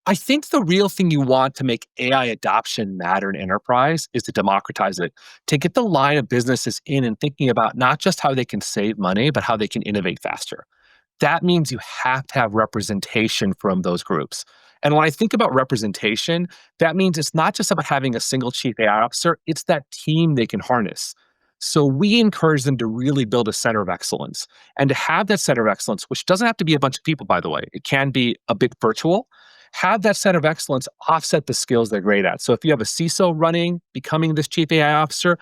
I think the real thing you want to make AI adoption matter in enterprise is to democratize it, to get the line of businesses in and thinking about not just how they can save money, but how they can innovate faster. That means you have to have representation from those groups. And when I think about representation, that means it's not just about having a single chief AI officer, it's that team they can harness. So we encourage them to really build a center of excellence and to have that center of excellence, which doesn't have to be a bunch of people, by the way. It can be a bit virtual. Have that center of excellence offset the skills they're great at. So if you have a CISO running, becoming this chief AI officer,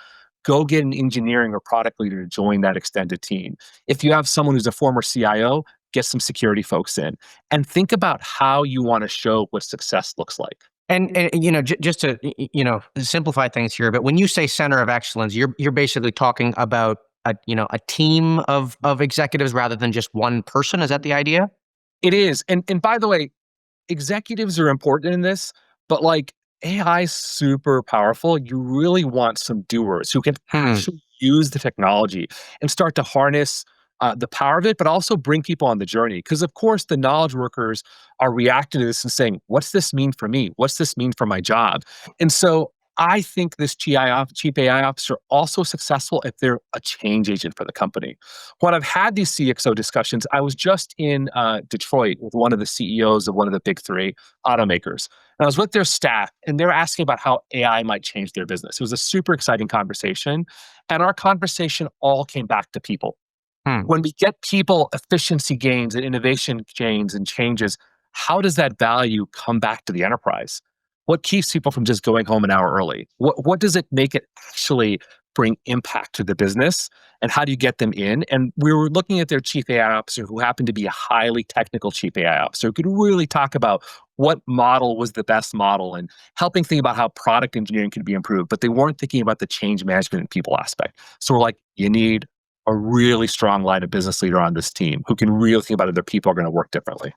go get an engineering or product leader to join that extended team. If you have someone who's a former CIO, get some security folks in and think about how you want to show what success looks like. And just to simplify things here, but when you say center of excellence, you're basically talking about a team of executives rather than just one person. Is that the idea? It is. And by the way, executives are important in this, but like AI is super powerful. You really want some doers who can actually use the technology and start to harness the power of it, but also bring people on the journey. Because of course, the knowledge workers are reacting to this and saying, "What's this mean for me? What's this mean for my job?" And so I think this chief AI officer also successful if they're a change agent for the company. When I've had these CXO discussions, I was just in Detroit with one of the CEOs of one of the big three automakers. And I was with their staff, and they're asking about how AI might change their business. It was a super exciting conversation. And our conversation all came back to people. When we get people efficiency gains and innovation gains and changes, how does that value come back to the enterprise? What keeps people from just going home an hour early? What does it make it actually bring impact to the business? And how do you get them in? And we were looking at their chief AI officer, who happened to be a highly technical chief AI officer, who could really talk about what model was the best model and helping think about how product engineering could be improved. But they weren't thinking about the change management and people aspect. So we're like, you need a really strong line of business leader on this team who can really think about if their people are going to work differently.